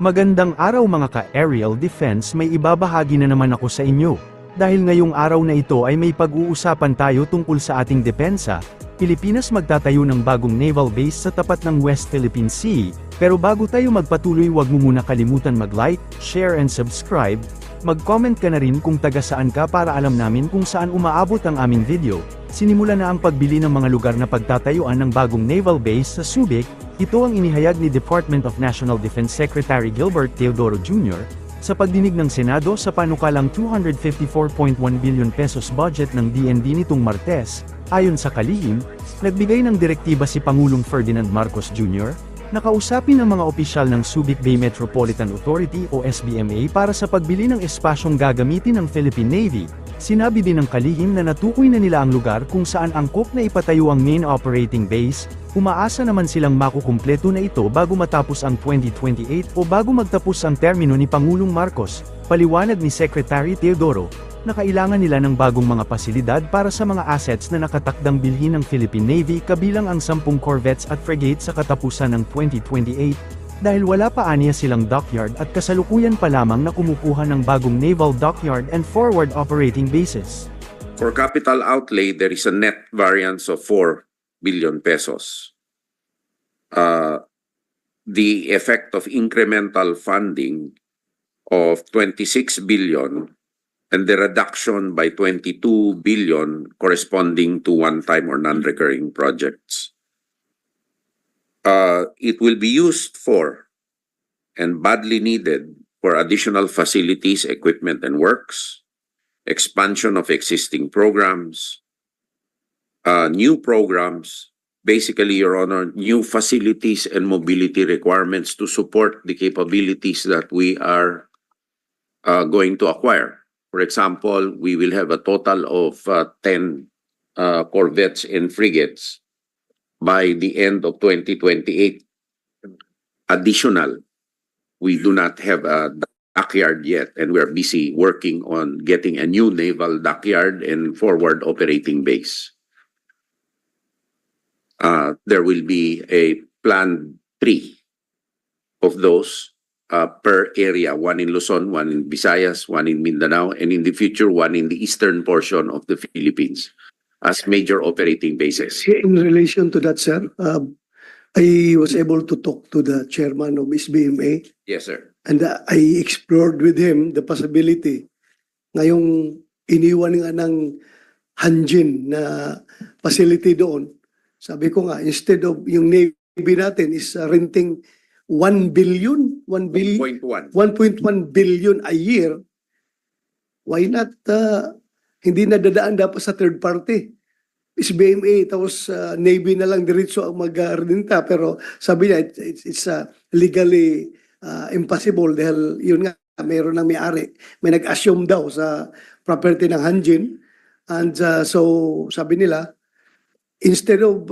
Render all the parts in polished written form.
Magandang araw mga ka-aerial defense, may ibabahagi na naman ako sa inyo. Dahil ngayong araw na ito ay may pag-uusapan tayo tungkol sa ating depensa. Pilipinas magtatayo ng bagong naval base sa tapat ng West Philippine Sea, pero bago tayo magpatuloy huwag mo muna kalimutan mag-like, share and subscribe. Mag-comment ka na rin kung taga saan ka para alam namin kung saan umaabot ang aming video. Sinimula na ang pagbili ng mga lugar na pagtatayuan ng bagong naval base sa Subic. Ito ang inihayag ni Department of National Defense Secretary Gilbert Teodoro Jr. sa pagdinig ng Senado sa panukalang 254.1 billion pesos budget ng DND nitong Martes. Ayon sa kalihim, nagbigay ng direktiba si Pangulong Ferdinand Marcos Jr. na kausapin ang mga opisyal ng Subic Bay Metropolitan Authority o SBMA para sa pagbili ng espasyong gagamitin ng Philippine Navy. Sinabi din ng kalihim na natukoy na nila ang lugar kung saan angkop na ipatayo ang main operating base. Umaasa naman silang makukumpleto na ito bago matapos ang 2028 o bago magtapos ang termino ni Pangulong Marcos. Paliwanag ni Secretary Teodoro na kailangan nila ng bagong mga pasilidad para sa mga assets na nakatakdang bilhin ng Philippine Navy kabilang ang 10 corvettes at frigates sa katapusan ng 2028, dahil wala pa aniya silang dockyard at kasalukuyan pa lamang na kumukuha ng bagong naval dockyard and forward operating bases. For capital outlay, there is a net variance of 4 billion pesos. The effect of incremental funding of 26 billion and the reduction by 22 billion corresponding to one-time or non-recurring projects. It will be used for and badly needed for additional facilities, equipment, and works, expansion of existing programs, new programs, basically, Your Honor, new facilities and mobility requirements to support the capabilities that we are going to acquire. For example, we will have a total of 10 corvettes and frigates by the end of 2028. Additional, we do not have a dockyard yet, and we are busy working on getting a new naval dockyard and forward operating base. There will be a planned 3 of those per area, one in Luzon, one in Visayas, one in Mindanao, and in the future, one in the eastern portion of the Philippines as major operating bases. In relation to that, sir, I was able to talk to the chairman of SBMA, Yes, sir. and I explored with him the possibility. Ngayong iniwan nga ng Hanjin na facility doon, sabi ko nga, instead of yung Navy natin is renting 1 billion, 1.1 billion a year, why not hindi na dadaan dapat sa third party? SBMA, tapos Navy na lang diretso ang mag-renta, pero sabi niya, it's legally impossible dahil yun nga, mayroon ng may-ari. May nag-assume daw sa property ng Hanjin, and so sabi nila, instead of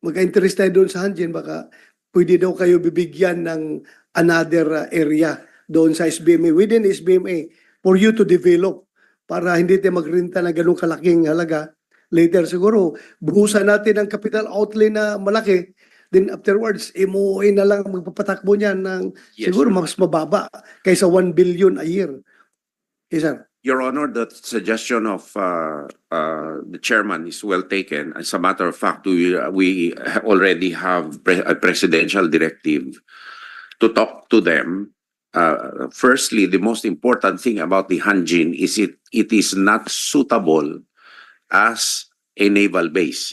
mag-interest tayo doon sa Hanjin, baka pwede daw kayo bibigyan ng another area doon sa SBMA, within SBMA, for you to develop, para hindi tayo magrenta na ganun kalaking halaga. Later siguro, buhusan natin ang capital outlay na malaki, then afterwards, MOA na lang magpapatakbo niyan ng siguro mas mababa kaysa 1 billion a year. Yes, sir. Your Honor, the suggestion of the chairman is well taken. As a matter of fact, we already have a presidential directive to talk to them. Firstly, the most important thing about the Hanjin is it is not suitable as a naval base.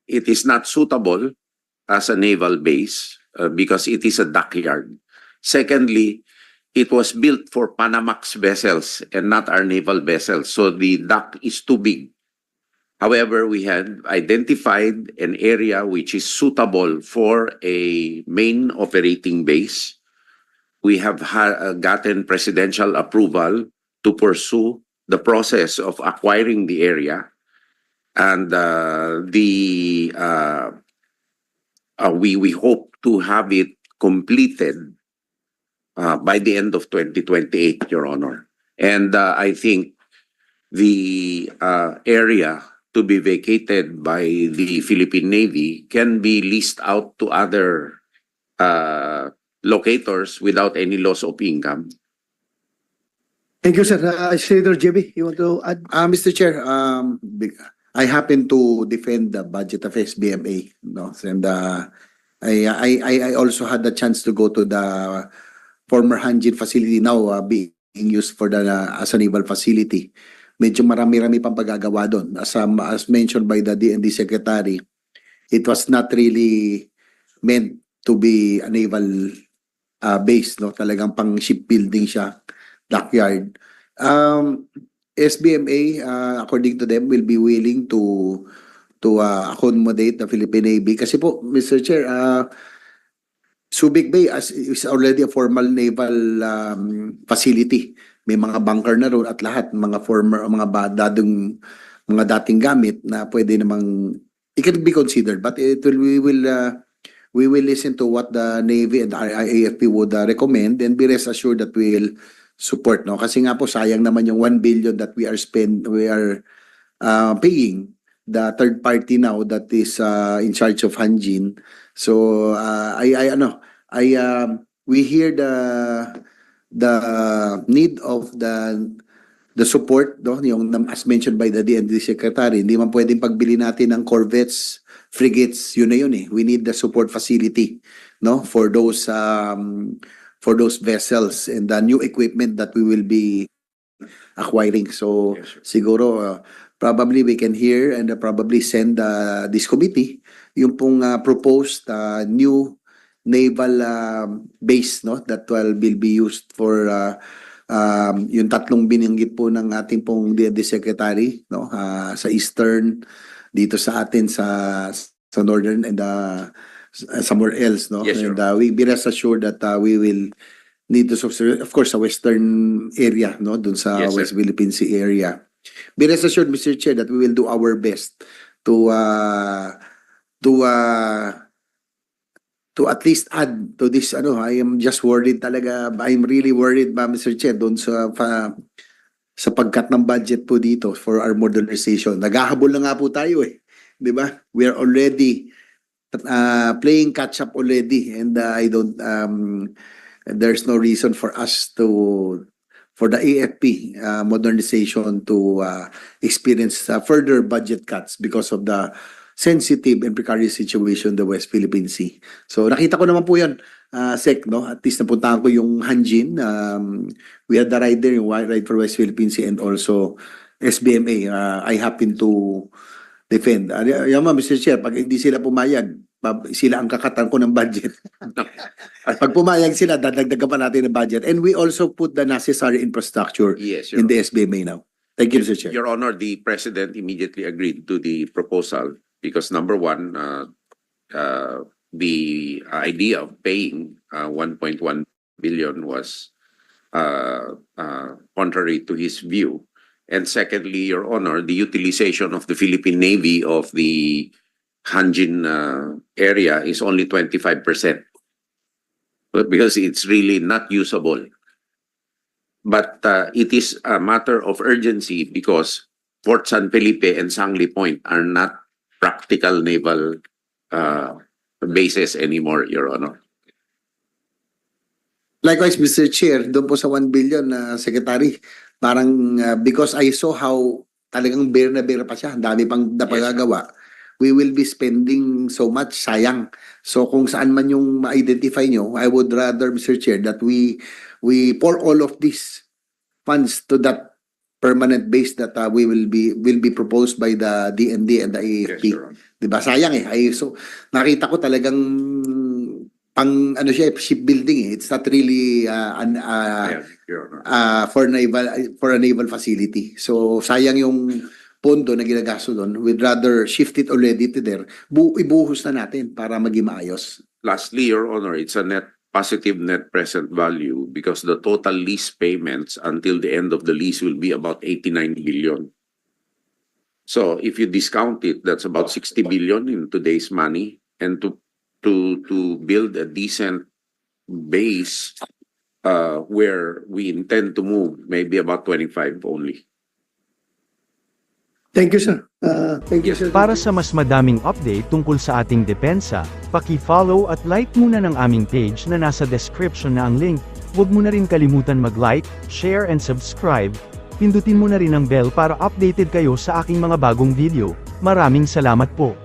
It is not suitable as a naval base because it is a dockyard. Secondly, it was built for Panamax vessels and not our naval vessels, so the dock is too big. However, we had identified an area which is suitable for a main operating base. We have gotten presidential approval to pursue the process of acquiring the area, and we hope to have it completed by the end of 2028, Your Honor. And I think the area to be vacated by the Philippine Navy can be leased out to other locators without any loss of income. Thank you, sir. Senator JB, you want to add? Mr. Chair, I happen to defend the budget of SBMA, no, and I also had the chance to go to the former Hanjin facility now being used for the as a naval facility. Medyo marami-rami pang pagagawa doon. As mentioned by the DND Secretary, it was not really meant to be a naval base, no? Talagang pang shipbuilding siya, dockyard. SBMA, according to them, will be willing to accommodate the Philippine Navy. Kasi po, Mr. Chair, Subic Bay is already a formal naval facility. May mga bunker na roon at lahat mga dating gamit na pwede namang it can be considered, but we will listen to what the Navy and the IAFP would recommend, and be rest assured that we will support, no? Kasi nga po sayang naman yung 1 billion that we are paying the third party now that is in charge of Hanjin. So we hear the need of the support, no, yung as mentioned by the DND Secretary. Hindi man pwedeng pagbili natin ng corvettes, frigates, yun na yun eh. We need the support facility, no, for those vessels and the new equipment that we will be acquiring. So Yes, sir. siguro probably we can hear and probably send this committee yung pong proposed new naval base, no, that will be used for yung tatlong binanggit po ng ating pong DND Secretary, no, sa eastern, dito sa atin sa northern, and somewhere else, no. Yes, sir. And we be rest assured that we will need to of course sa western area, no, dun sa Yes, sir. West Philippine Sea area. Be rest assured, Mr. Chair, that we will do our best to at least add to this. I am just worried talaga. I'm really worried ba, Mr. Chair, doon sa pagkat ng budget po dito for our modernization. Naghahabol na nga po tayo eh. Di ba? We are already playing catch up already, and there's no reason for us for the AFP modernization to experience further budget cuts because of the sensitive and precarious situation in the West Philippine Sea. So nakita ko naman po yan, Sec, no? At least napuntahan ko yung Hanjin. We had the ride there, yung ride for West Philippine Sea, and also SBMA. I happen to defend. Yaman, Mr. Chair, pag hindi sila pumayag, sila ang kakatan ko ng budget. Pag pumayag sila, dadagdagan pa natin ng budget. And we also put the necessary infrastructure Yes, in the SBMA now. Thank you, Mr. Chair. Your Honor, the President immediately agreed to the proposal because number one, the idea of paying 1.1 billion was contrary to his view. And secondly, Your Honor, the utilization of the Philippine Navy of the Hanjin area is only 25%. But because it's really not usable. But it is a matter of urgency because Fort San Felipe and Sangli Point are not practical naval bases anymore, Your Honor. Likewise, Mr. Chair, doon po sa 1 billion, Secretary, parang because I saw how talagang bare na bare pa siya, ang dami pang napagagawa, we will be spending so much, sayang. So kung saan man yung ma-identify nyo, I would rather, Mr. Chair, that we pour all of these funds to that permanent base that will be proposed by the DND and the AFP. Yes, Your Honor. Diba? Sayang eh. So nakita ko talagang pang shipbuilding eh. It's not really Yes, Your Honor. for a naval facility. So sayang yung pondo na ginagasto doon. We'd rather shift it already to there. Ibuhos na natin para maging maayos. Lastly, Your Honor, it's a positive net present value because the total lease payments until the end of the lease will be about 89 billion. So if you discount it, that's about 60 billion in today's money. And to build a decent base where we intend to move, maybe about 25 only. Thank you, sir. Thank you, sir. Para sa mas madaming update tungkol sa ating depensa, paki-follow at like muna ng aming page na nasa description na ang link. Huwag mo na rin kalimutan mag-like, share and subscribe. Pindutin mo na rin ang bell para updated kayo sa aking mga bagong video. Maraming salamat po.